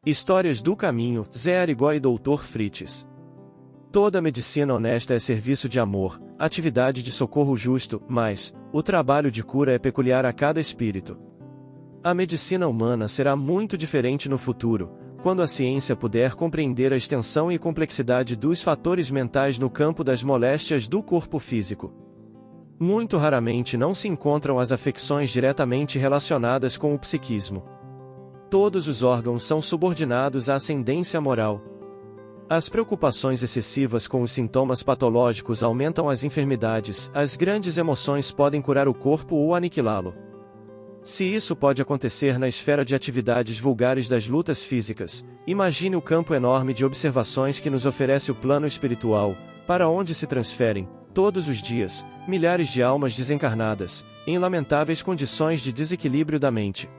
Histórias do Caminho, Zé Arigó e Dr. Frites. Toda medicina honesta é serviço de amor, atividade de socorro justo, mas o trabalho de cura é peculiar a cada espírito. A medicina humana será muito diferente no futuro, quando a ciência puder compreender a extensão e complexidade dos fatores mentais no campo das moléstias do corpo físico. Muito raramente não se encontram as afecções diretamente relacionadas com o psiquismo. Todos os órgãos são subordinados à ascendência moral. As preocupações excessivas com os sintomas patológicos aumentam as enfermidades, as grandes emoções podem curar o corpo ou aniquilá-lo. Se isso pode acontecer na esfera de atividades vulgares das lutas físicas, imagine o campo enorme de observações que nos oferece o plano espiritual, para onde se transferem, todos os dias, milhares de almas desencarnadas, em lamentáveis condições de desequilíbrio da mente.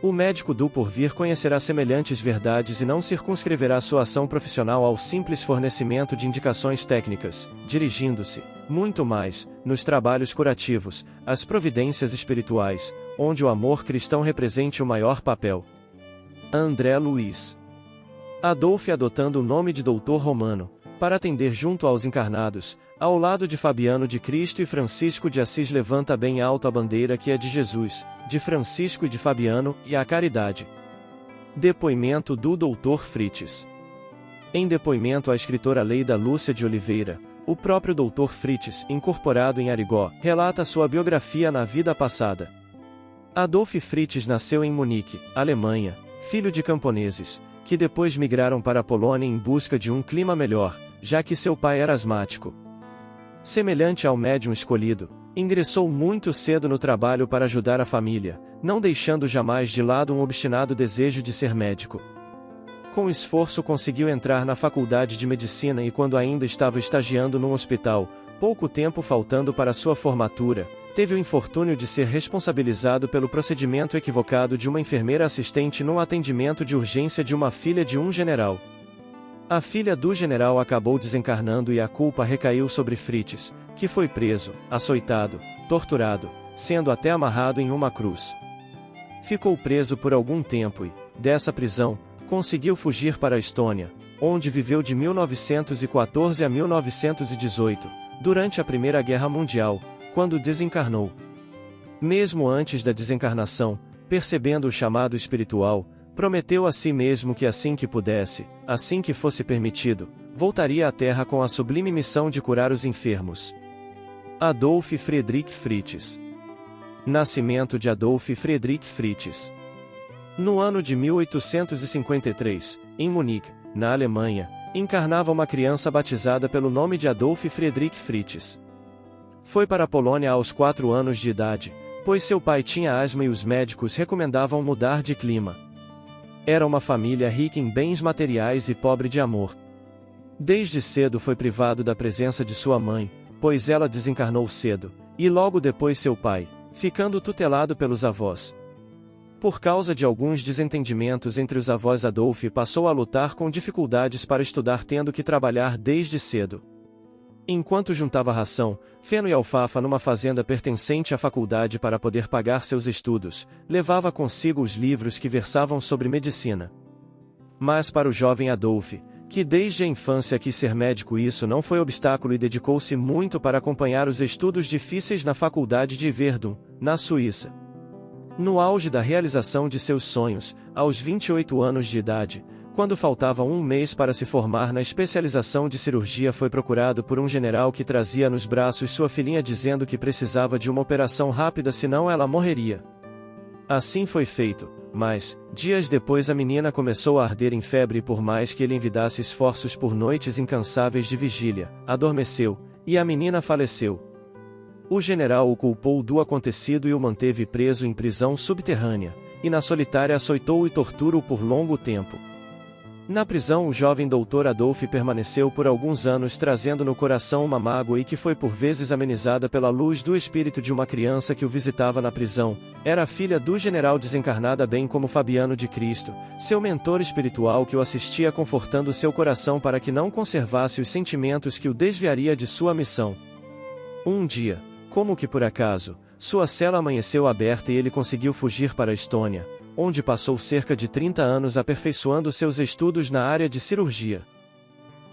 O médico do porvir conhecerá semelhantes verdades e não circunscreverá sua ação profissional ao simples fornecimento de indicações técnicas, dirigindo-se, muito mais, nos trabalhos curativos, às providências espirituais, onde o amor cristão represente o maior papel. André Luiz Adolphe adotando o nome de Doutor Romano, para atender junto aos encarnados, ao lado de Fabiano de Cristo e Francisco de Assis levanta bem alto a bandeira que é de Jesus, de Francisco e de Fabiano, e a caridade. Depoimento do Dr. Frites. Em depoimento à escritora Leida Lúcia de Oliveira, o próprio Dr. Frites, incorporado em Arigó, relata sua biografia na vida passada. Adolphe Frites nasceu em Munique, Alemanha, filho de camponeses, que depois migraram para a Polônia em busca de um clima melhor, já que seu pai era asmático. Semelhante ao médium escolhido, ingressou muito cedo no trabalho para ajudar a família, não deixando jamais de lado um obstinado desejo de ser médico. Com esforço conseguiu entrar na faculdade de medicina e quando ainda estava estagiando num hospital, pouco tempo faltando para sua formatura, teve o infortúnio de ser responsabilizado pelo procedimento equivocado de uma enfermeira assistente no atendimento de urgência de uma filha de um general. A filha do general acabou desencarnando e a culpa recaiu sobre Frites, que foi preso, açoitado, torturado, sendo até amarrado em uma cruz. Ficou preso por algum tempo e, dessa prisão, conseguiu fugir para a Estônia, onde viveu de 1914 a 1918, durante a Primeira Guerra Mundial, quando desencarnou. Mesmo antes da desencarnação, percebendo o chamado espiritual, prometeu a si mesmo que assim que pudesse, assim que fosse permitido, voltaria à Terra com a sublime missão de curar os enfermos. Adolphe Friedrich Frites. Nascimento de Adolphe Friedrich Frites. No ano de 1853, em Munique, na Alemanha, encarnava uma criança batizada pelo nome de Adolphe Friedrich Frites. Foi para a Polônia aos 4 anos de idade, pois seu pai tinha asma e os médicos recomendavam mudar de clima. Era uma família rica em bens materiais e pobre de amor. Desde cedo foi privado da presença de sua mãe, pois ela desencarnou cedo, e logo depois seu pai, ficando tutelado pelos avós. Por causa de alguns desentendimentos entre os avós, Adolphe passou a lutar com dificuldades para estudar, tendo que trabalhar desde cedo. Enquanto juntava ração, feno e alfafa numa fazenda pertencente à faculdade para poder pagar seus estudos, levava consigo os livros que versavam sobre medicina. Mas para o jovem Adolphe, que desde a infância quis ser médico, isso não foi obstáculo e dedicou-se muito para acompanhar os estudos difíceis na faculdade de Verdun, na Suíça. No auge da realização de seus sonhos, aos 28 anos de idade, quando faltava um mês para se formar na especialização de cirurgia, foi procurado por um general que trazia nos braços sua filhinha dizendo que precisava de uma operação rápida, senão ela morreria. Assim foi feito, mas, dias depois a menina começou a arder em febre e por mais que ele envidasse esforços por noites incansáveis de vigília, adormeceu, e a menina faleceu. O general o culpou do acontecido e o manteve preso em prisão subterrânea, e na solitária açoitou e torturou por longo tempo. Na prisão o jovem doutor Adolphe permaneceu por alguns anos trazendo no coração uma mágoa e que foi por vezes amenizada pela luz do espírito de uma criança que o visitava na prisão. Era a filha do general desencarnada, bem como Fabiano de Cristo, seu mentor espiritual, que o assistia confortando seu coração para que não conservasse os sentimentos que o desviaria de sua missão. Um dia, como que por acaso, sua cela amanheceu aberta e ele conseguiu fugir para a Estônia, onde passou cerca de 30 anos aperfeiçoando seus estudos na área de cirurgia.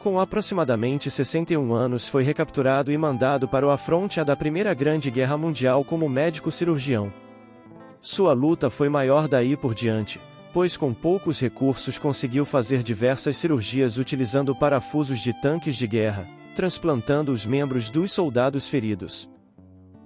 Com aproximadamente 61 anos foi recapturado e mandado para o afronte da Primeira Grande Guerra Mundial como médico cirurgião. Sua luta foi maior daí por diante, pois com poucos recursos conseguiu fazer diversas cirurgias utilizando parafusos de tanques de guerra, transplantando os membros dos soldados feridos.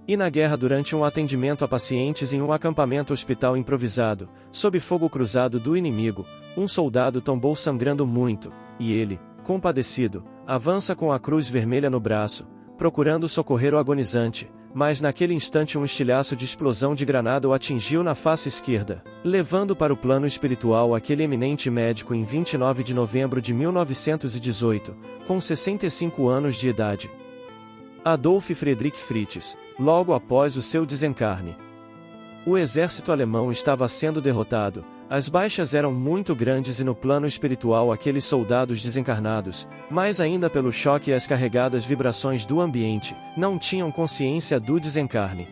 E na guerra durante um atendimento a pacientes em um acampamento hospital improvisado, sob fogo cruzado do inimigo, um soldado tombou sangrando muito, e ele, compadecido, avança com a cruz vermelha no braço, procurando socorrer o agonizante, mas naquele instante um estilhaço de explosão de granada o atingiu na face esquerda, levando para o plano espiritual aquele eminente médico em 29 de novembro de 1918, com 65 anos de idade. Adolf Friedrich Fritz, logo após o seu desencarne. O exército alemão estava sendo derrotado, as baixas eram muito grandes e no plano espiritual aqueles soldados desencarnados, mais ainda pelo choque e as carregadas vibrações do ambiente, não tinham consciência do desencarne.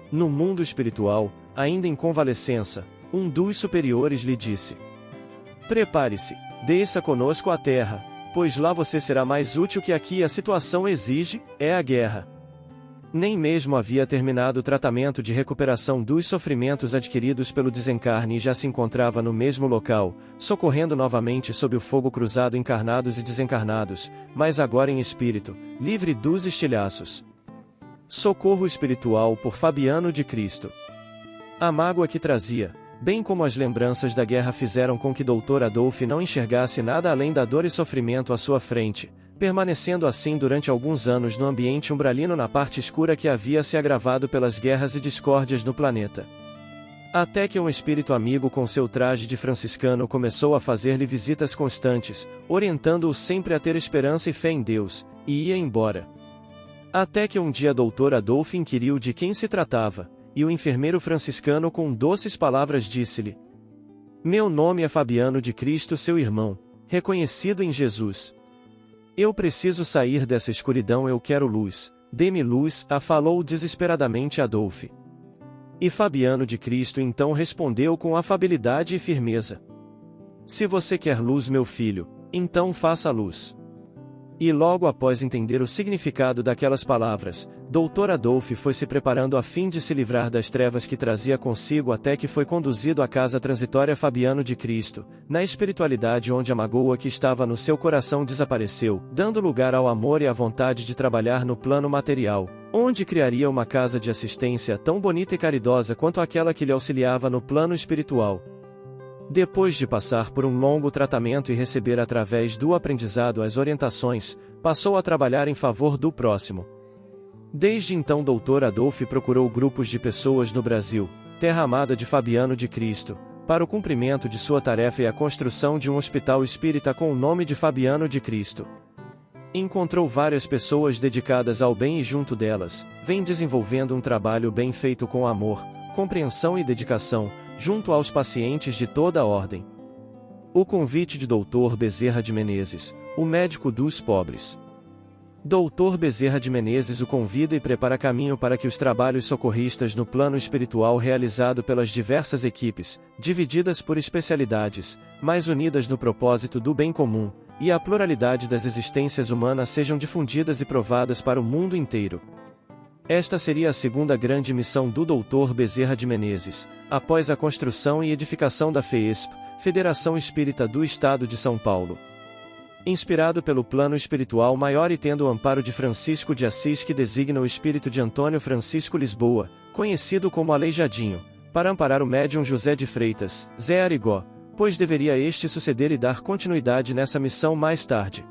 No mundo espiritual, ainda em convalescença, um dos superiores lhe disse: "Prepare-se, desça conosco à terra, pois lá você será mais útil que aqui a situação exige, é a guerra." Nem mesmo havia terminado o tratamento de recuperação dos sofrimentos adquiridos pelo desencarne e já se encontrava no mesmo local, socorrendo novamente sob o fogo cruzado encarnados e desencarnados, mas agora em espírito, livre dos estilhaços. Socorro espiritual por Fabiano de Cristo. A mágoa que trazia, bem como as lembranças da guerra fizeram com que Dr. Adolf não enxergasse nada além da dor e sofrimento à sua frente, permanecendo assim durante alguns anos no ambiente umbralino na parte escura que havia se agravado pelas guerras e discórdias no planeta. Até que um espírito amigo com seu traje de franciscano começou a fazer-lhe visitas constantes, orientando-o sempre a ter esperança e fé em Deus, e ia embora. Até que um dia Dr. Adolf inquiriu de quem se tratava, e o enfermeiro franciscano com doces palavras disse-lhe: "Meu nome é Fabiano de Cristo, seu irmão, reconhecido em Jesus. Eu preciso sair dessa escuridão, eu quero luz, dê-me luz", falou desesperadamente Adolf. E Fabiano de Cristo então respondeu com afabilidade e firmeza: "Se você quer luz, meu filho, então faça luz." E logo após entender o significado daquelas palavras, Dr. Adolf foi se preparando a fim de se livrar das trevas que trazia consigo até que foi conduzido à casa transitória Fabiano de Cristo, na espiritualidade onde a mágoa que estava no seu coração desapareceu, dando lugar ao amor e à vontade de trabalhar no plano material, onde criaria uma casa de assistência tão bonita e caridosa quanto aquela que lhe auxiliava no plano espiritual. Depois de passar por um longo tratamento e receber através do aprendizado as orientações, passou a trabalhar em favor do próximo. Desde então Dr. Adolf procurou grupos de pessoas no Brasil, terra amada de Fabiano de Cristo, para o cumprimento de sua tarefa e a construção de um hospital espírita com o nome de Fabiano de Cristo. Encontrou várias pessoas dedicadas ao bem e junto delas, vem desenvolvendo um trabalho bem feito com amor, compreensão e dedicação, junto aos pacientes de toda a ordem. O convite de Dr. Bezerra de Menezes, o médico dos pobres. Dr. Bezerra de Menezes o convida e prepara caminho para que os trabalhos socorristas no plano espiritual realizado pelas diversas equipes, divididas por especialidades, mas unidas no propósito do bem comum, e a pluralidade das existências humanas sejam difundidas e provadas para o mundo inteiro. Esta seria a segunda grande missão do Dr. Bezerra de Menezes, após a construção e edificação da FEESP, Federação Espírita do Estado de São Paulo. Inspirado pelo plano espiritual maior e tendo o amparo de Francisco de Assis que designa o espírito de Antônio Francisco Lisboa, conhecido como Aleijadinho, para amparar o médium José de Freitas, Zé Arigó, pois deveria este suceder e dar continuidade nessa missão mais tarde.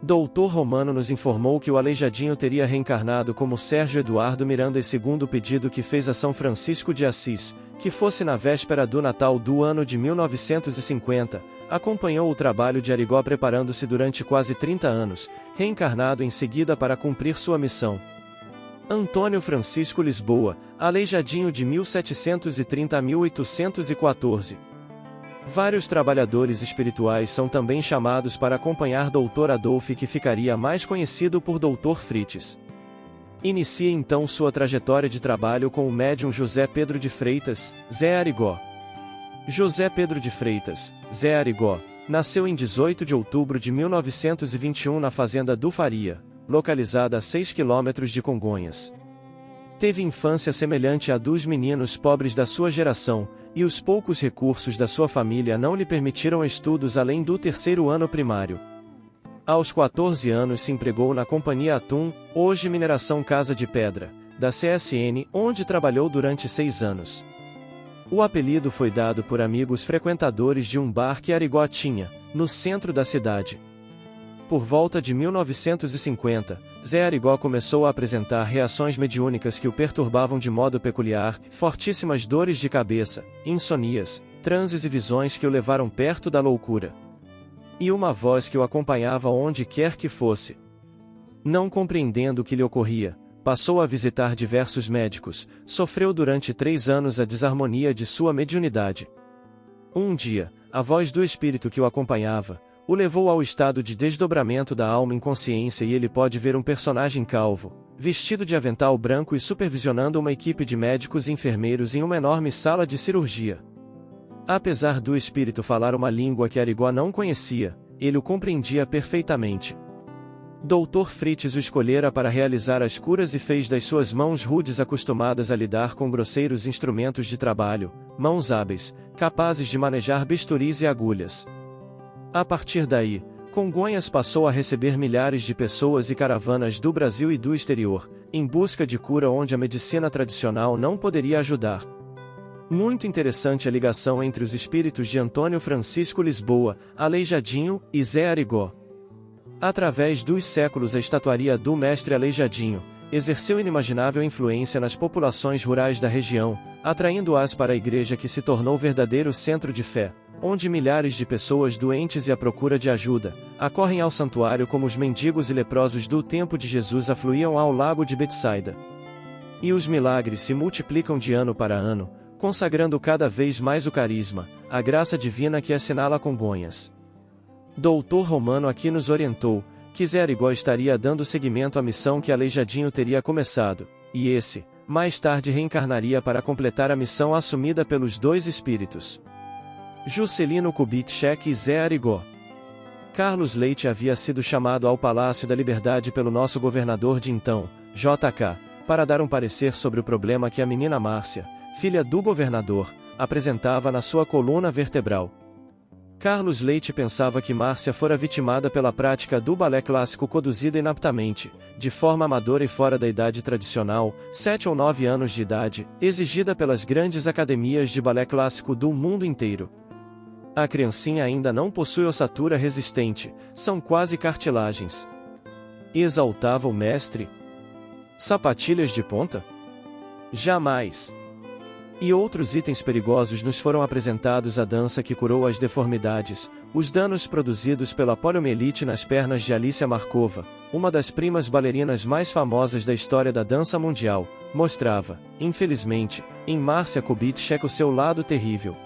Dr. Romano nos informou que o Aleijadinho teria reencarnado como Sérgio Eduardo Miranda segundo o pedido que fez a São Francisco de Assis, que fosse na véspera do Natal do ano de 1950, acompanhou o trabalho de Arigó preparando-se durante quase 30 anos, reencarnado em seguida para cumprir sua missão. Antônio Francisco Lisboa, Aleijadinho de 1730 a 1814. Vários trabalhadores espirituais são também chamados para acompanhar Dr. Adolf, que ficaria mais conhecido por Dr. Fritz. Inicia então sua trajetória de trabalho com o médium José Pedro de Freitas, Zé Arigó. José Pedro de Freitas, Zé Arigó, nasceu em 18 de outubro de 1921 na fazenda do Faria, localizada a 6 quilômetros de Congonhas. Teve infância semelhante à dos meninos pobres da sua geração, e os poucos recursos da sua família não lhe permitiram estudos além do terceiro ano primário. Aos 14 anos se empregou na Companhia Atum, hoje Mineração Casa de Pedra, da CSN, onde trabalhou durante 6 anos. O apelido foi dado por amigos frequentadores de um bar que Arigó tinha, no centro da cidade. Por volta de 1950, Zé Arigó começou a apresentar reações mediúnicas que o perturbavam de modo peculiar, fortíssimas dores de cabeça, insonias, transes e visões que o levaram perto da loucura. E uma voz que o acompanhava onde quer que fosse. Não compreendendo o que lhe ocorria, passou a visitar diversos médicos, sofreu durante 3 anos a desarmonia de sua mediunidade. Um dia, a voz do espírito que o acompanhava, o levou ao estado de desdobramento da alma em consciência e ele pode ver um personagem calvo, vestido de avental branco e supervisionando uma equipe de médicos e enfermeiros em uma enorme sala de cirurgia. Apesar do espírito falar uma língua que Arigó não conhecia, ele o compreendia perfeitamente. Dr. Fritz o escolhera para realizar as curas e fez das suas mãos rudes acostumadas a lidar com grosseiros instrumentos de trabalho, mãos hábeis, capazes de manejar bisturis e agulhas. A partir daí, Congonhas passou a receber milhares de pessoas e caravanas do Brasil e do exterior, em busca de cura onde a medicina tradicional não poderia ajudar. Muito interessante a ligação entre os espíritos de Antônio Francisco Lisboa, Aleijadinho, e Zé Arigó. Através dos séculos a estatuaria do Mestre Aleijadinho exerceu inimaginável influência nas populações rurais da região, atraindo-as para a igreja que se tornou verdadeiro centro de fé, onde milhares de pessoas doentes e à procura de ajuda, acorrem ao santuário como os mendigos e leprosos do tempo de Jesus afluíam ao lago de Betsaida. E os milagres se multiplicam de ano para ano, consagrando cada vez mais o carisma, a graça divina que assinala Congonhas. Doutor Romano aqui nos orientou, que Zé Arigó estaria dando seguimento à missão que Aleijadinho teria começado, e esse, mais tarde reencarnaria para completar a missão assumida pelos dois espíritos. Juscelino Kubitschek e Zé Arigó. Carlos Leite havia sido chamado ao Palácio da Liberdade pelo nosso governador de então, JK, para dar um parecer sobre o problema que a menina Márcia, filha do governador, apresentava na sua coluna vertebral. Carlos Leite pensava que Márcia fora vitimada pela prática do balé clássico conduzida inaptamente, de forma amadora e fora da idade tradicional, 7 ou 9 anos de idade, exigida pelas grandes academias de balé clássico do mundo inteiro. A criancinha ainda não possui ossatura resistente, são quase cartilagens. Exaltava o mestre. Sapatilhas de ponta? Jamais! E outros itens perigosos nos foram apresentados. A dança que curou as deformidades, os danos produzidos pela poliomielite nas pernas de Alicia Markova, uma das primas bailarinas mais famosas da história da dança mundial, mostrava, infelizmente, em Márcia Kubitschek o seu lado terrível.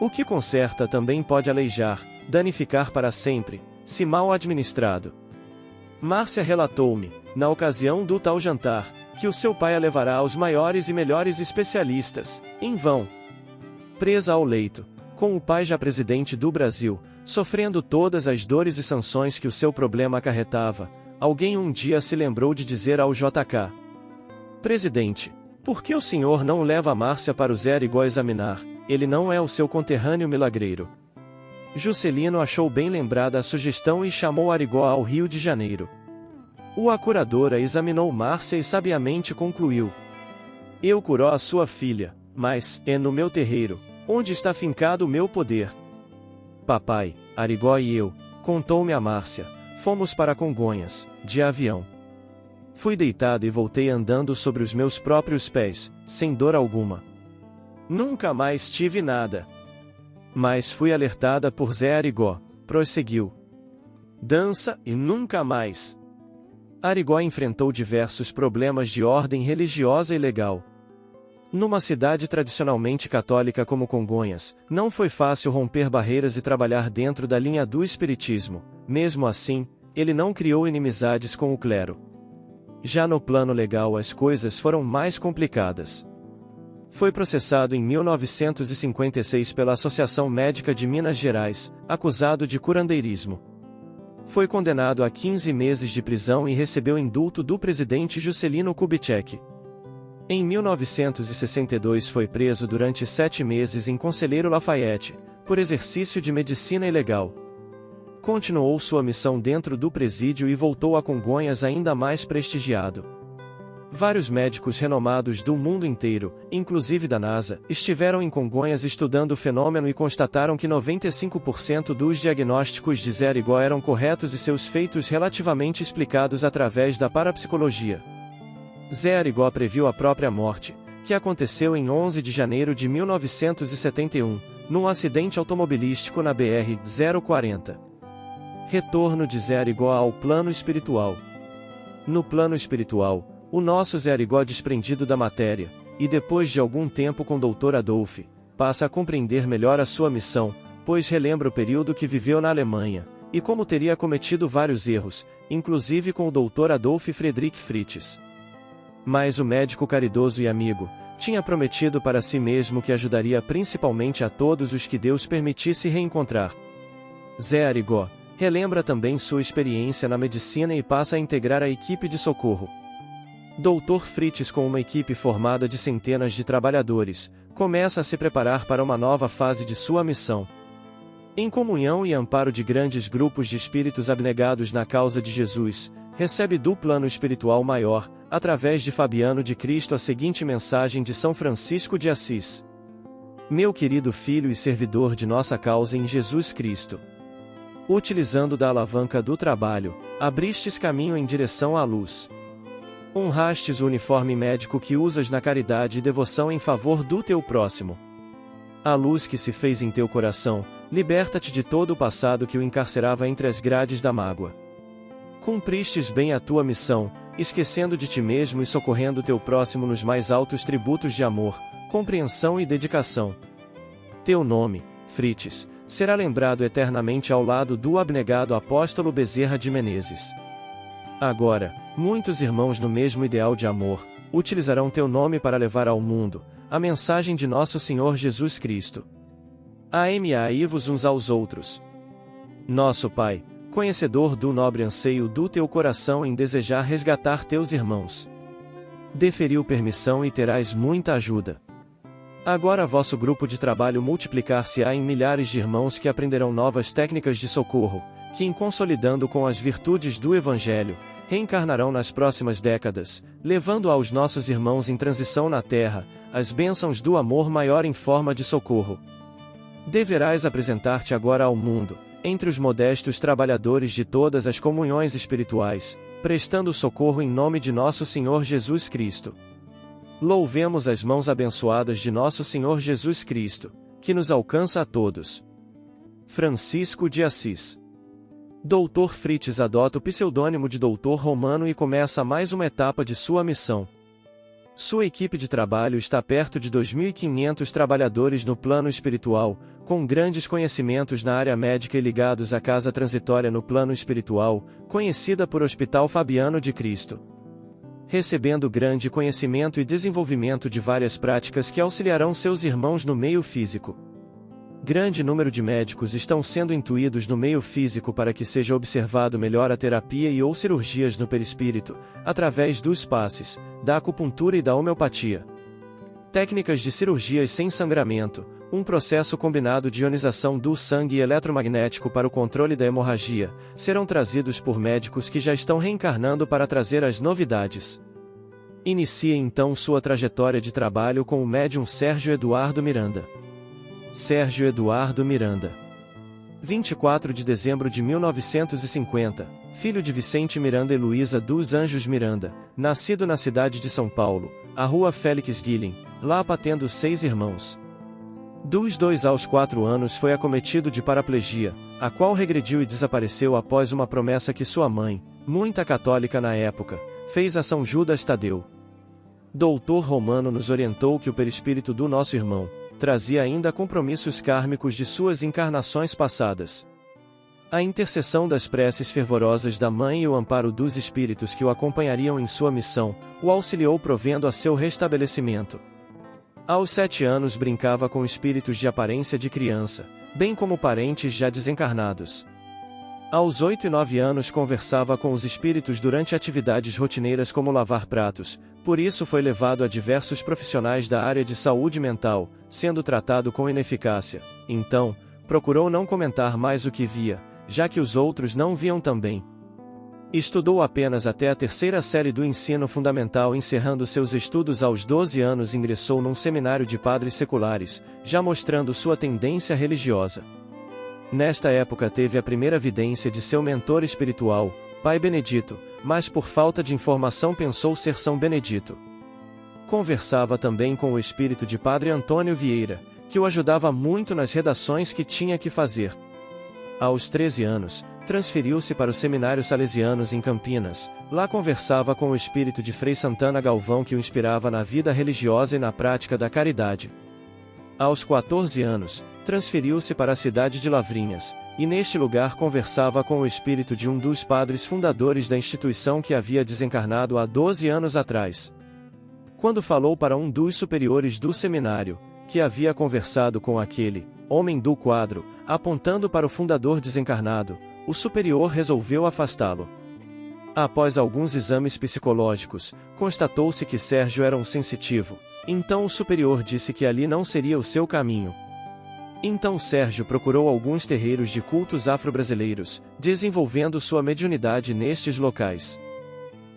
O que conserta também pode aleijar, danificar para sempre, se mal administrado. Márcia relatou-me, na ocasião do tal jantar, que o seu pai a levará aos maiores e melhores especialistas, em vão. Presa ao leito, com o pai já presidente do Brasil, sofrendo todas as dores e sanções que o seu problema acarretava, alguém um dia se lembrou de dizer ao JK: Presidente, por que o senhor não leva Márcia para o Zé Arigó examinar? Ele não é o seu conterrâneo milagreiro. Juscelino achou bem lembrada a sugestão e chamou Arigó ao Rio de Janeiro. A curadora examinou Márcia e sabiamente concluiu: Eu curó a sua filha, mas é no meu terreiro, onde está fincado o meu poder. Papai, Arigó e eu, contou-me a Márcia, fomos para Congonhas, de avião. Fui deitado e voltei andando sobre os meus próprios pés, sem dor alguma. Nunca mais tive nada. Mas fui alertada por Zé Arigó, prosseguiu. Dança e nunca mais. Arigó enfrentou diversos problemas de ordem religiosa e legal. Numa cidade tradicionalmente católica como Congonhas, não foi fácil romper barreiras e trabalhar dentro da linha do espiritismo. Mesmo assim, ele não criou inimizades com o clero. Já no plano legal as coisas foram mais complicadas. Foi processado em 1956 pela Associação Médica de Minas Gerais, acusado de curandeirismo. Foi condenado a 15 meses de prisão e recebeu indulto do presidente Juscelino Kubitschek. Em 1962 foi preso durante 7 meses em Conselheiro Lafayette, por exercício de medicina ilegal. Continuou sua missão dentro do presídio e voltou a Congonhas ainda mais prestigiado. Vários médicos renomados do mundo inteiro, inclusive da NASA, estiveram em Congonhas estudando o fenômeno e constataram que 95% dos diagnósticos de Zé Arigó eram corretos e seus feitos relativamente explicados através da parapsicologia. Zé Arigó previu a própria morte, que aconteceu em 11 de janeiro de 1971, num acidente automobilístico na BR-040. Retorno de Zé Arigó ao plano espiritual. No plano espiritual, o nosso Zé Arigó, desprendido da matéria, e depois de algum tempo com Dr. Adolf, passa a compreender melhor a sua missão, pois relembra o período que viveu na Alemanha, e como teria cometido vários erros, inclusive com o Dr. Adolf Friedrich Fritz. Mas o médico caridoso e amigo, tinha prometido para si mesmo que ajudaria principalmente a todos os que Deus permitisse reencontrar. Zé Arigó relembra também sua experiência na medicina e passa a integrar a equipe de socorro. Dr. Fritz, com uma equipe formada de centenas de trabalhadores, começa a se preparar para uma nova fase de sua missão. Em comunhão e amparo de grandes grupos de espíritos abnegados na causa de Jesus, recebe do plano espiritual maior, através de Fabiano de Cristo, a seguinte mensagem de São Francisco de Assis: Meu querido filho e servidor de nossa causa em Jesus Cristo, utilizando da alavanca do trabalho, abristes caminho em direção à luz. Honrastes o uniforme médico que usas na caridade e devoção em favor do teu próximo. A luz que se fez em teu coração, liberta-te de todo o passado que o encarcerava entre as grades da mágoa. Cumpristes bem a tua missão, esquecendo de ti mesmo e socorrendo teu próximo nos mais altos tributos de amor, compreensão e dedicação. Teu nome, Fritz, será lembrado eternamente ao lado do abnegado apóstolo Bezerra de Menezes. Agora, muitos irmãos no mesmo ideal de amor, utilizarão teu nome para levar ao mundo a mensagem de nosso Senhor Jesus Cristo. Amai-vos uns aos outros. Nosso Pai, conhecedor do nobre anseio do teu coração em desejar resgatar teus irmãos, deferiu permissão e terás muita ajuda. Agora vosso grupo de trabalho multiplicar-se-á em milhares de irmãos que aprenderão novas técnicas de socorro, que, em consolidando com as virtudes do Evangelho, reencarnarão nas próximas décadas, levando aos nossos irmãos em transição na Terra, as bênçãos do amor maior em forma de socorro. Deverás apresentar-te agora ao mundo, entre os modestos trabalhadores de todas as comunhões espirituais, prestando socorro em nome de nosso Senhor Jesus Cristo. Louvemos as mãos abençoadas de nosso Senhor Jesus Cristo, que nos alcança a todos. Francisco de Assis. Dr. Fritz adota o pseudônimo de Dr. Romano e começa mais uma etapa de sua missão. Sua equipe de trabalho está perto de 2.500 trabalhadores no plano espiritual, com grandes conhecimentos na área médica e ligados à casa transitória no plano espiritual, conhecida por Hospital Fabiano de Cristo. Recebendo grande conhecimento e desenvolvimento de várias práticas que auxiliarão seus irmãos no meio físico. Grande número de médicos estão sendo intuídos no meio físico para que seja observado melhor a terapia e ou cirurgias no perispírito, através dos passes, da acupuntura e da homeopatia. Técnicas de cirurgias sem sangramento, um processo combinado de ionização do sangue e eletromagnético para o controle da hemorragia, serão trazidos por médicos que já estão reencarnando para trazer as novidades. Inicie então sua trajetória de trabalho com o médium Sérgio Eduardo Miranda. Sérgio Eduardo Miranda. 24 de dezembro de 1950, filho de Vicente Miranda e Luísa dos Anjos Miranda, nascido na cidade de São Paulo, a rua Félix Guilhem, Lapa, tendo 6 irmãos. Dos 2 aos 4 anos foi acometido de paraplegia, a qual regrediu e desapareceu após uma promessa que sua mãe, muita católica na época, fez a São Judas Tadeu. Doutor Romano nos orientou que o perispírito do nosso irmão trazia ainda compromissos kármicos de suas encarnações passadas. A intercessão das preces fervorosas da mãe e o amparo dos espíritos que o acompanhariam em sua missão, o auxiliou provendo a seu restabelecimento. Aos 7 anos brincava com espíritos de aparência de criança, bem como parentes já desencarnados. Aos 8 e 9 anos conversava com os espíritos durante atividades rotineiras como lavar pratos, por isso foi levado a diversos profissionais da área de saúde mental, sendo tratado com ineficácia. Então, procurou não comentar mais o que via, já que os outros não viam também. Estudou apenas até a 3ª série do ensino fundamental. Encerrando seus estudos aos 12 anos, ingressou num seminário de padres seculares, já mostrando sua tendência religiosa. Nesta época teve a primeira vidência de seu mentor espiritual, Pai Benedito, mas por falta de informação pensou ser São Benedito. Conversava também com o espírito de Padre Antônio Vieira, que o ajudava muito nas redações que tinha que fazer. Aos 13 anos, transferiu-se para os Seminários Salesianos em Campinas. Lá conversava com o espírito de Frei Santana Galvão, que o inspirava na vida religiosa e na prática da caridade. Aos 14 anos, transferiu-se para a cidade de Lavrinhas, e neste lugar conversava com o espírito de um dos padres fundadores da instituição que havia desencarnado há 12 anos atrás. Quando falou para um dos superiores do seminário, que havia conversado com aquele homem do quadro, apontando para o fundador desencarnado, o superior resolveu afastá-lo. Após alguns exames psicológicos, constatou-se que Sérgio era um sensitivo, então o superior disse que ali não seria o seu caminho. Então Sérgio procurou alguns terreiros de cultos afro-brasileiros, desenvolvendo sua mediunidade nestes locais.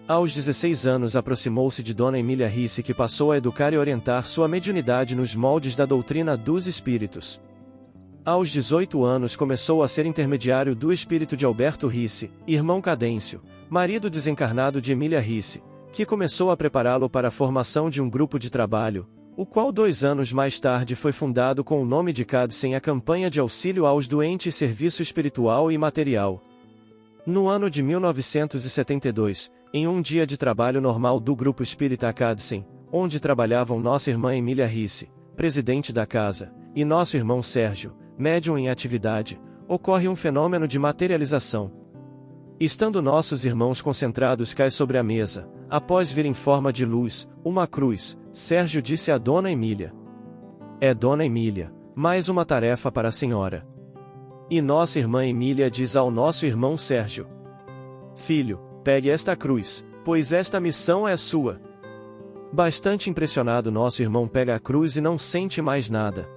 Aos 16 anos aproximou-se de Dona Emília Ricci, que passou a educar e orientar sua mediunidade nos moldes da doutrina dos espíritos. Aos 18 anos começou a ser intermediário do espírito de Alberto Ricci, irmão Cadêncio, marido desencarnado de Emília Ricci, que começou a prepará-lo para a formação de um grupo de trabalho, o qual 2 anos mais tarde foi fundado com o nome de CADSEM, a Campanha de Auxílio aos Doentes, Serviço Espiritual e Material. No ano de 1972, em um dia de trabalho normal do Grupo Espírita CADSEM, onde trabalhavam nossa irmã Emília Ricci, presidente da casa, e nosso irmão Sérgio, médium em atividade, ocorre um fenômeno de materialização. Estando nossos irmãos concentrados cai sobre a mesa, após vir em forma de luz, uma cruz. Sérgio disse a Dona Emília: "É, Dona Emília, mais uma tarefa para a senhora." E nossa irmã Emília diz ao nosso irmão Sérgio: "Filho, pegue esta cruz, pois esta missão é sua." Bastante impressionado, nosso irmão pega a cruz e não sente mais nada.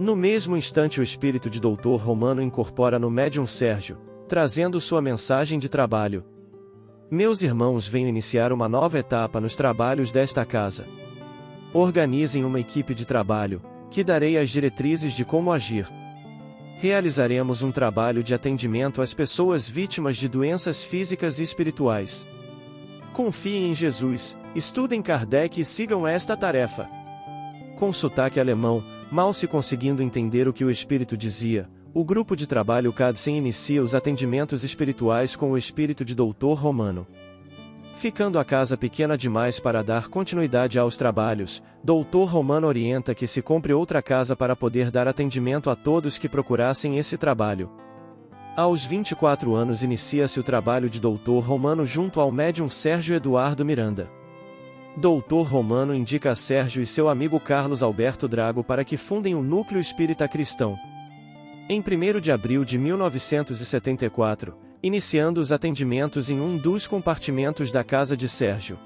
No mesmo instante, o espírito de Dr. Romano incorpora no médium Sérgio, trazendo sua mensagem de trabalho: "Meus irmãos, venho iniciar uma nova etapa nos trabalhos desta casa. Organizem uma equipe de trabalho, que darei as diretrizes de como agir. Realizaremos um trabalho de atendimento às pessoas vítimas de doenças físicas e espirituais. Confiem em Jesus, estudem Kardec e sigam esta tarefa." Com sotaque alemão, mal se conseguindo entender o que o espírito dizia, o grupo de trabalho CADSEM inicia os atendimentos espirituais com o espírito de Dr. Romano. Ficando a casa pequena demais para dar continuidade aos trabalhos, Dr. Romano orienta que se compre outra casa para poder dar atendimento a todos que procurassem esse trabalho. Aos 24 anos inicia-se o trabalho de Dr. Romano junto ao médium Sérgio Eduardo Miranda. Dr. Romano indica a Sérgio e seu amigo Carlos Alberto Drago para que fundem o Núcleo Espírita Cristão. Em 1º de abril de 1974, iniciando os atendimentos em um dos compartimentos da casa de Sérgio.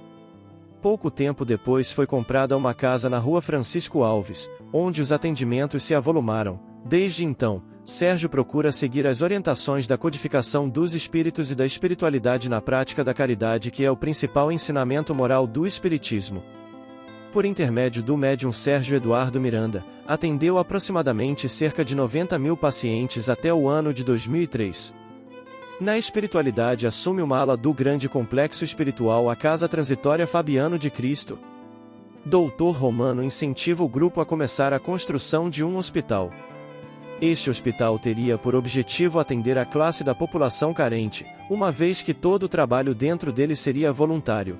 Pouco tempo depois foi comprada uma casa na Rua Francisco Alves, onde os atendimentos se avolumaram. Desde então, Sérgio procura seguir as orientações da codificação dos espíritos e da espiritualidade na prática da caridade, que é o principal ensinamento moral do Espiritismo. Por intermédio do médium Sérgio Eduardo Miranda, atendeu aproximadamente cerca de 90.000 pacientes até o ano de 2003. Na espiritualidade assume uma ala do grande complexo espiritual a Casa Transitória Fabiano de Cristo. Dr. Romano incentiva o grupo a começar a construção de um hospital. Este hospital teria por objetivo atender a classe da população carente, uma vez que todo o trabalho dentro dele seria voluntário.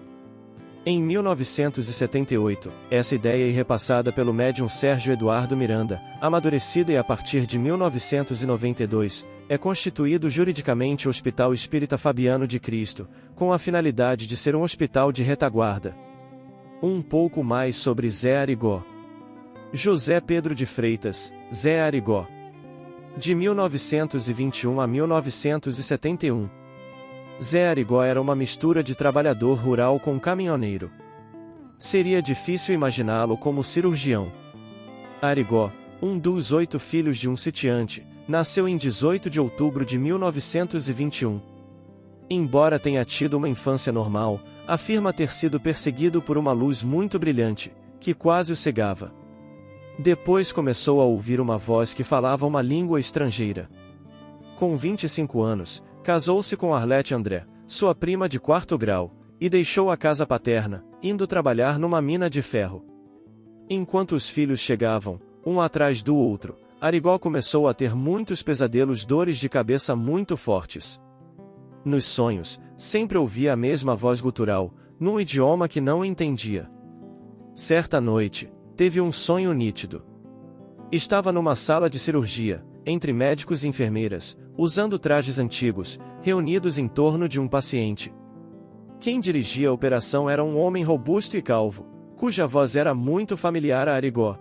Em 1978, essa ideia é repassada pelo médium Sérgio Eduardo Miranda, amadurecida, e a partir de 1992, é constituído juridicamente o Hospital Espírita Fabiano de Cristo, com a finalidade de ser um hospital de retaguarda. Um pouco mais sobre Zé Arigó. José Pedro de Freitas, Zé Arigó. De 1921 a 1971. Zé Arigó era uma mistura de trabalhador rural com caminhoneiro. Seria difícil imaginá-lo como cirurgião. Arigó, um dos 8 filhos de um sitiante, nasceu em 18 de outubro de 1921. Embora tenha tido uma infância normal, afirma ter sido perseguido por uma luz muito brilhante, que quase o cegava. Depois começou a ouvir uma voz que falava uma língua estrangeira. Com 25 anos, casou-se com Arlete André, sua prima de 4º grau, e deixou a casa paterna, indo trabalhar numa mina de ferro. Enquanto os filhos chegavam, um atrás do outro, Arigó começou a ter muitos pesadelos, dores de cabeça muito fortes. Nos sonhos, sempre ouvia a mesma voz gutural, num idioma que não entendia. Certa noite, teve um sonho nítido. Estava numa sala de cirurgia, entre médicos e enfermeiras, usando trajes antigos, reunidos em torno de um paciente. Quem dirigia a operação era um homem robusto e calvo, cuja voz era muito familiar a Arigó.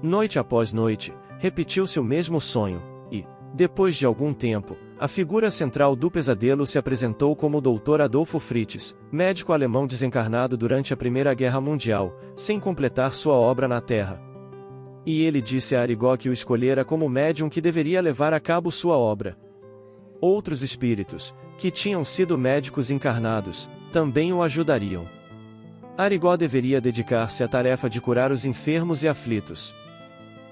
Noite após noite, repetiu-se o mesmo sonho, e, depois de algum tempo, a figura central do pesadelo se apresentou como o Dr. Adolfo Fritz, médico alemão desencarnado durante a Primeira Guerra Mundial, sem completar sua obra na Terra. E ele disse a Arigó que o escolhera como médium que deveria levar a cabo sua obra. Outros espíritos, que tinham sido médicos encarnados, também o ajudariam. Arigó deveria dedicar-se à tarefa de curar os enfermos e aflitos.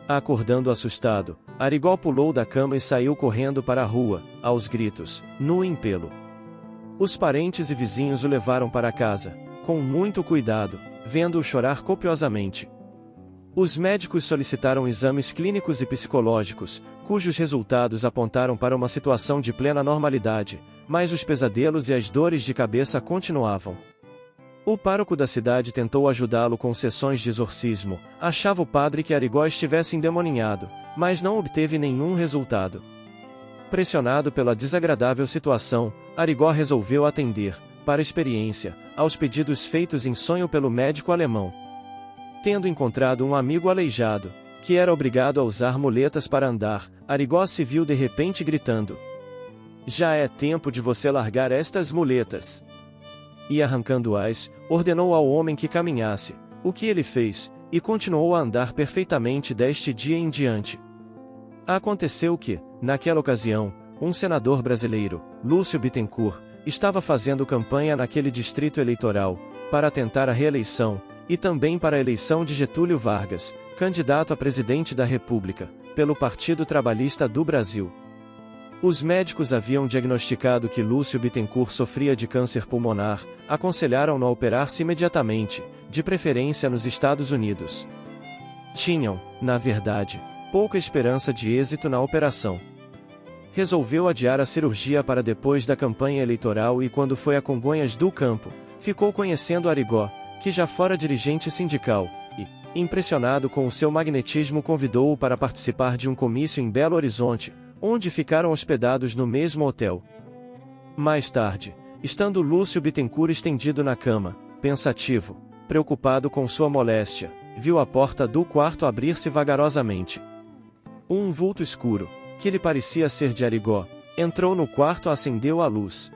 Acordando assustado, Arigó pulou da cama e saiu correndo para a rua, aos gritos, nu em pelo. Os parentes e vizinhos o levaram para casa, com muito cuidado, vendo-o chorar copiosamente. Os médicos solicitaram exames clínicos e psicológicos, cujos resultados apontaram para uma situação de plena normalidade, mas os pesadelos e as dores de cabeça continuavam. O pároco da cidade tentou ajudá-lo com sessões de exorcismo, achava o padre que Arigó estivesse endemoninhado, mas não obteve nenhum resultado. Pressionado pela desagradável situação, Arigó resolveu atender, para experiência, aos pedidos feitos em sonho pelo médico alemão. Tendo encontrado um amigo aleijado, que era obrigado a usar muletas para andar, Arigó se viu de repente gritando: "Já é tempo de você largar estas muletas!" E arrancando-as, ordenou ao homem que caminhasse, o que ele fez, e continuou a andar perfeitamente deste dia em diante. Aconteceu que, naquela ocasião, um senador brasileiro, Lúcio Bittencourt, estava fazendo campanha naquele distrito eleitoral, para tentar a reeleição, e também para a eleição de Getúlio Vargas, candidato a presidente da República, pelo Partido Trabalhista do Brasil. Os médicos haviam diagnosticado que Lúcio Bittencourt sofria de câncer pulmonar, aconselharam-no a operar-se imediatamente, de preferência nos Estados Unidos. Tinham, na verdade, pouca esperança de êxito na operação. Resolveu adiar a cirurgia para depois da campanha eleitoral e quando foi a Congonhas do Campo, ficou conhecendo Arigó, que já fora dirigente sindical, e, impressionado com o seu magnetismo, convidou-o para participar de um comício em Belo Horizonte, onde ficaram hospedados no mesmo hotel. Mais tarde, estando Lúcio Bittencourt estendido na cama, pensativo, preocupado com sua moléstia, viu a porta do quarto abrir-se vagarosamente. Um vulto escuro, que lhe parecia ser de Arigó, entrou no quarto e acendeu a luz.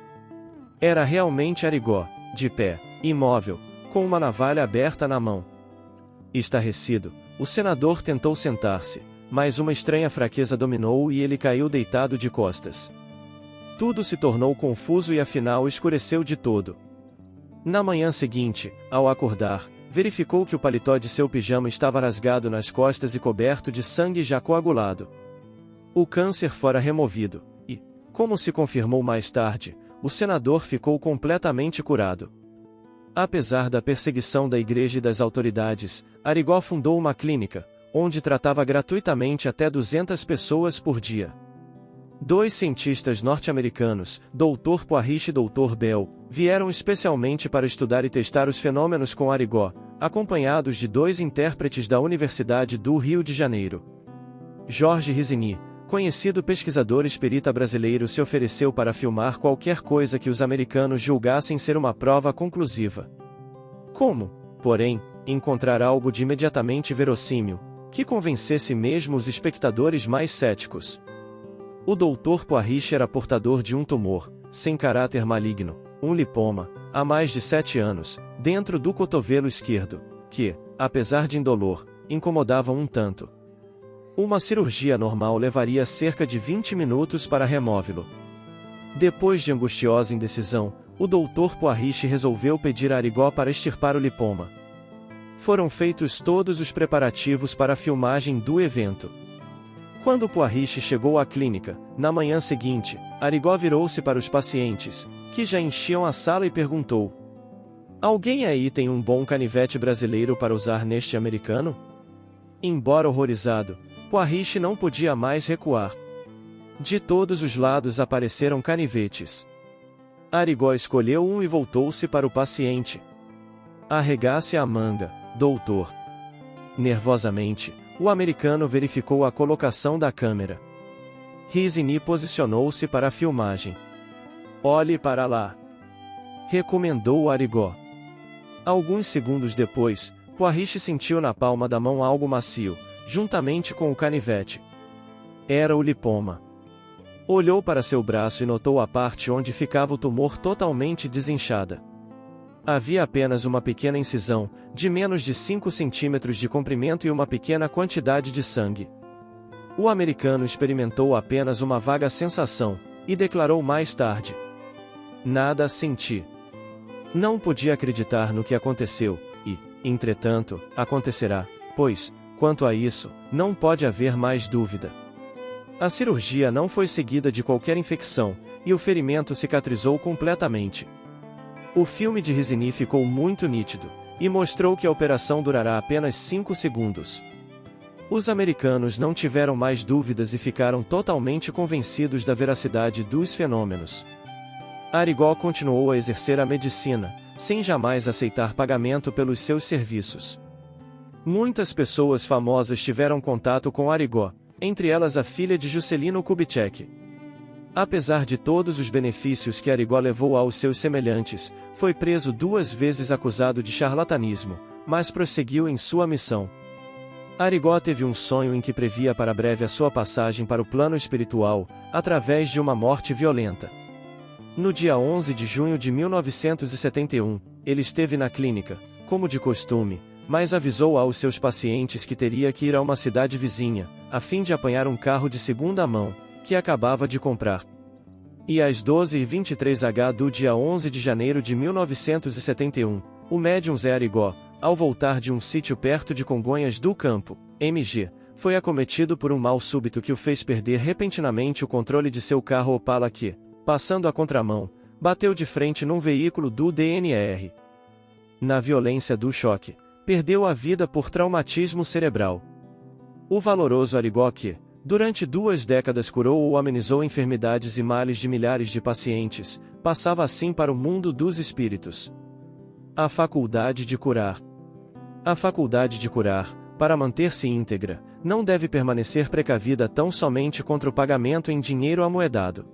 Era realmente Arigó, de pé, imóvel, com uma navalha aberta na mão. Estarrecido, o senador tentou sentar-se, mas uma estranha fraqueza dominou-o e ele caiu deitado de costas. Tudo se tornou confuso e afinal escureceu de todo. Na manhã seguinte, ao acordar, verificou que o paletó de seu pijama estava rasgado nas costas e coberto de sangue já coagulado. O câncer fora removido, e, como se confirmou mais tarde, o senador ficou completamente curado. Apesar da perseguição da igreja e das autoridades, Arigó fundou uma clínica, onde tratava gratuitamente até 200 pessoas por dia. 2 cientistas norte-americanos, Dr. Poirich e Dr. Bell, vieram especialmente para estudar e testar os fenômenos com Arigó, acompanhados de 2 intérpretes da Universidade do Rio de Janeiro. Jorge Risini, conhecido pesquisador espírita brasileiro, se ofereceu para filmar qualquer coisa que os americanos julgassem ser uma prova conclusiva. Como, porém, encontrar algo de imediatamente verossímil, que convencesse mesmo os espectadores mais céticos. O Dr. Poirich era portador de um tumor, sem caráter maligno, um lipoma, há mais de 7 anos, dentro do cotovelo esquerdo, que, apesar de indolor, incomodava um tanto. Uma cirurgia normal levaria cerca de 20 minutos para removê-lo. Depois de angustiosa indecisão, o Dr. Poirich resolveu pedir a Arigó para extirpar o lipoma. Foram feitos todos os preparativos para a filmagem do evento. Quando Poirich chegou à clínica, na manhã seguinte, Arigó virou-se para os pacientes, que já enchiam a sala e perguntou: "Alguém aí tem um bom canivete brasileiro para usar neste americano?" Embora horrorizado, Poirich não podia mais recuar. De todos os lados apareceram canivetes. Arigó escolheu um e voltou-se para o paciente. "Arregace a manga, doutor." Nervosamente, o americano verificou a colocação da câmera. Risini posicionou-se para a filmagem. "Olhe para lá", recomendou Arigó. Alguns segundos depois, Poirich sentiu na palma da mão algo macio, juntamente com o canivete. Era o lipoma. Olhou para seu braço e notou a parte onde ficava o tumor totalmente desinchada. Havia apenas uma pequena incisão, de menos de 5 centímetros de comprimento e uma pequena quantidade de sangue. O americano experimentou apenas uma vaga sensação, e declarou mais tarde: "Nada senti." Não podia acreditar no que aconteceu, e, entretanto, acontecerá, pois, quanto a isso, não pode haver mais dúvida. A cirurgia não foi seguida de qualquer infecção, e o ferimento cicatrizou completamente. O filme de Risini ficou muito nítido, e mostrou que a operação durará apenas 5 segundos. Os americanos não tiveram mais dúvidas e ficaram totalmente convencidos da veracidade dos fenômenos. Arigó continuou a exercer a medicina, sem jamais aceitar pagamento pelos seus serviços. Muitas pessoas famosas tiveram contato com Arigó, entre elas a filha de Juscelino Kubitschek. Apesar de todos os benefícios que Arigó levou aos seus semelhantes, foi preso 2 vezes acusado de charlatanismo, mas prosseguiu em sua missão. Arigó teve um sonho em que previa para breve a sua passagem para o plano espiritual, através de uma morte violenta. No dia 11 de junho de 1971, ele esteve na clínica, como de costume, mas avisou aos seus pacientes que teria que ir a uma cidade vizinha, a fim de apanhar um carro de segunda mão, que acabava de comprar. E às 12h23 do dia 11 de janeiro de 1971, o médium Zé Arigó, ao voltar de um sítio perto de Congonhas do Campo, MG, foi acometido por um mal súbito que o fez perder repentinamente o controle de seu carro Opala que, passando a contramão, bateu de frente num veículo do DNR. Na violência do choque, perdeu a vida por traumatismo cerebral. O valoroso Arigó que, durante 2 décadas curou ou amenizou enfermidades e males de milhares de pacientes, passava assim para o mundo dos espíritos. A faculdade de curar. A faculdade de curar, para manter-se íntegra, não deve permanecer precavida tão somente contra o pagamento em dinheiro amoedado.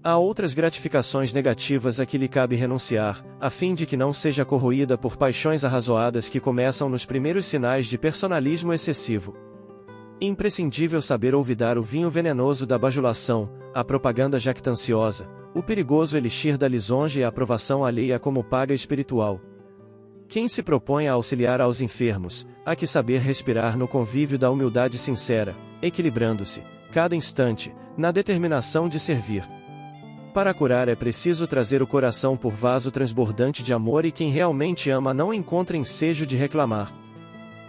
Há outras gratificações negativas a que lhe cabe renunciar, a fim de que não seja corroída por paixões arrazoadas que começam nos primeiros sinais de personalismo excessivo. Imprescindível saber olvidar o vinho venenoso da bajulação, a propaganda jactanciosa, o perigoso elixir da lisonja e a aprovação alheia como paga espiritual. Quem se propõe a auxiliar aos enfermos, há que saber respirar no convívio da humildade sincera, equilibrando-se, cada instante, na determinação de servir. Para curar é preciso trazer o coração por vaso transbordante de amor e quem realmente ama não encontra ensejo de reclamar.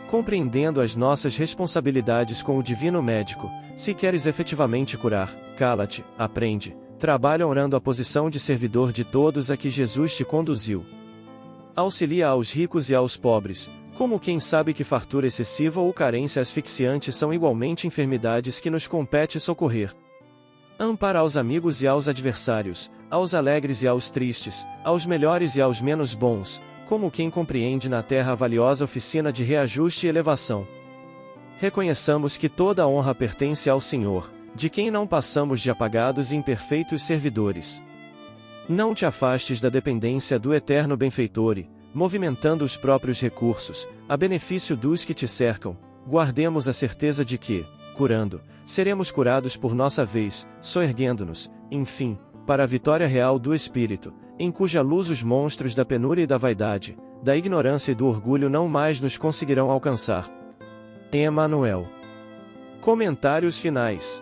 Compreendendo as nossas responsabilidades com o divino médico, se queres efetivamente curar, cala-te, aprende, trabalha orando a posição de servidor de todos a que Jesus te conduziu. Auxilia aos ricos e aos pobres, como quem sabe que fartura excessiva ou carência asfixiante são igualmente enfermidades que nos compete socorrer. Ampara aos amigos e aos adversários, aos alegres e aos tristes, aos melhores e aos menos bons, como quem compreende na terra a valiosa oficina de reajuste e elevação. Reconheçamos que toda a honra pertence ao Senhor, de quem não passamos de apagados e imperfeitos servidores. Não te afastes da dependência do eterno benfeitor e, movimentando os próprios recursos, a benefício dos que te cercam, guardemos a certeza de que, curando, seremos curados por nossa vez, soerguendo-nos, enfim, para a vitória real do Espírito, em cuja luz os monstros da penúria e da vaidade, da ignorância e do orgulho não mais nos conseguirão alcançar. Emanuel. Comentários finais.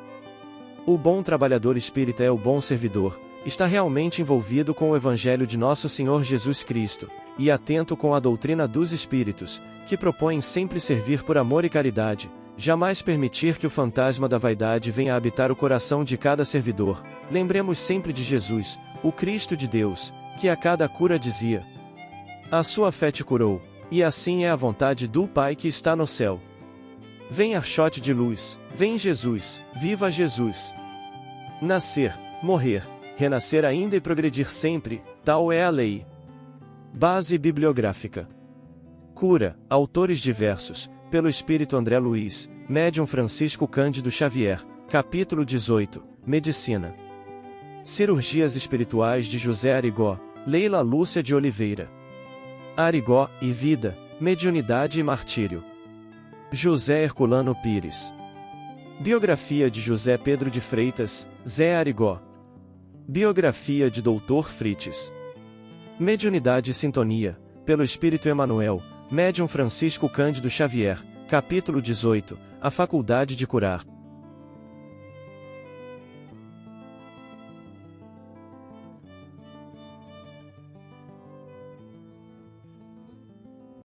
O bom trabalhador espírita é o bom servidor, está realmente envolvido com o Evangelho de Nosso Senhor Jesus Cristo, e atento com a doutrina dos Espíritos, que propõem sempre servir por amor e caridade, jamais permitir que o fantasma da vaidade venha a habitar o coração de cada servidor. Lembremos sempre de Jesus, o Cristo de Deus, que a cada cura dizia: a sua fé te curou, e assim é a vontade do Pai que está no céu. Vem archote de luz, vem Jesus, viva Jesus! Nascer, morrer, renascer ainda e progredir sempre, tal é a lei. Base bibliográfica. Cura, autores diversos, pelo Espírito André Luiz, médium Francisco Cândido Xavier, capítulo 18, Medicina. Cirurgias espirituais de José Arigó, Leila Lúcia de Oliveira. Arigó e vida, mediunidade e martírio. José Herculano Pires. Biografia de José Pedro de Freitas, Zé Arigó. Biografia de Dr. Frites. Mediunidade e sintonia, pelo Espírito Emanuel, médium Francisco Cândido Xavier, capítulo 18, A Faculdade de Curar.